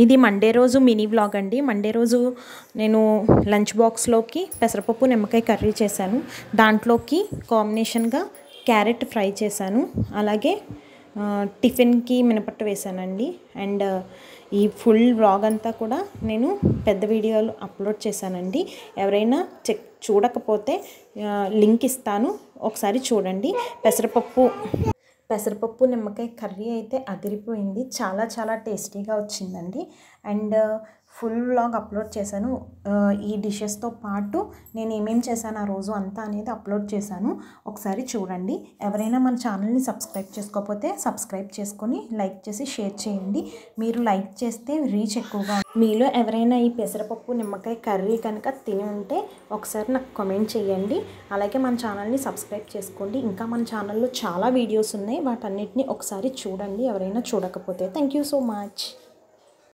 ఇది మండే రోజు mini vlog అండి. మండే రోజు నేను లంచ్ బాక్స్లోకి పెసరపప్పు నిమ్మకాయ కర్రీ చేశాను. దాంట్లోకి కాంబినేషన్గా క్యారెట్ ఫ్రై చేశాను. అలాగే టిఫిన్కి మినపట్టు వేశానండి. అండ్ ఈ ఫుల్ వ్లాగ్ అంతా కూడా నేను పెద్ద వీడియోలు అప్లోడ్ చేశానండి. ఎవరైనా చూడకపోతే లింక్ ఇస్తాను, ఒకసారి చూడండి. పెసరపప్పు నిమ్మకాయ కర్రీ అయితే అదిరిపోయింది. చాలా చాలా టేస్టీగా వచ్చిందండి. అండ్ ఫుల్ వ్లాగ్ అప్లోడ్ చేశాను. ఈ డిషెస్తో పాటు నేను ఏమేమి చేశాను ఆ రోజు అంతా అనేది అప్లోడ్ చేశాను, ఒకసారి చూడండి. ఎవరైనా మన ఛానల్ని సబ్స్క్రైబ్ చేసుకోకపోతే సబ్స్క్రైబ్ చేసుకొని లైక్ చేసి షేర్ చేయండి. మీరు లైక్ చేస్తే రీచ్ ఎక్కువగా. మీలో ఎవరైనా ఈ పెసరపప్పు నిమ్మకాయ కర్రీ కనుక తిని ఉంటే ఒకసారి నాకు కామెంట్ చేయండి. అలాగే మన ఛానల్ని సబ్స్క్రైబ్ చేసుకోండి. ఇంకా మన ఛానల్లో చాలా వీడియోస్ ఉన్నాయి, వాటన్నిటిని ఒకసారి చూడండి ఎవరైనా చూడకపోతే. Thank you so much.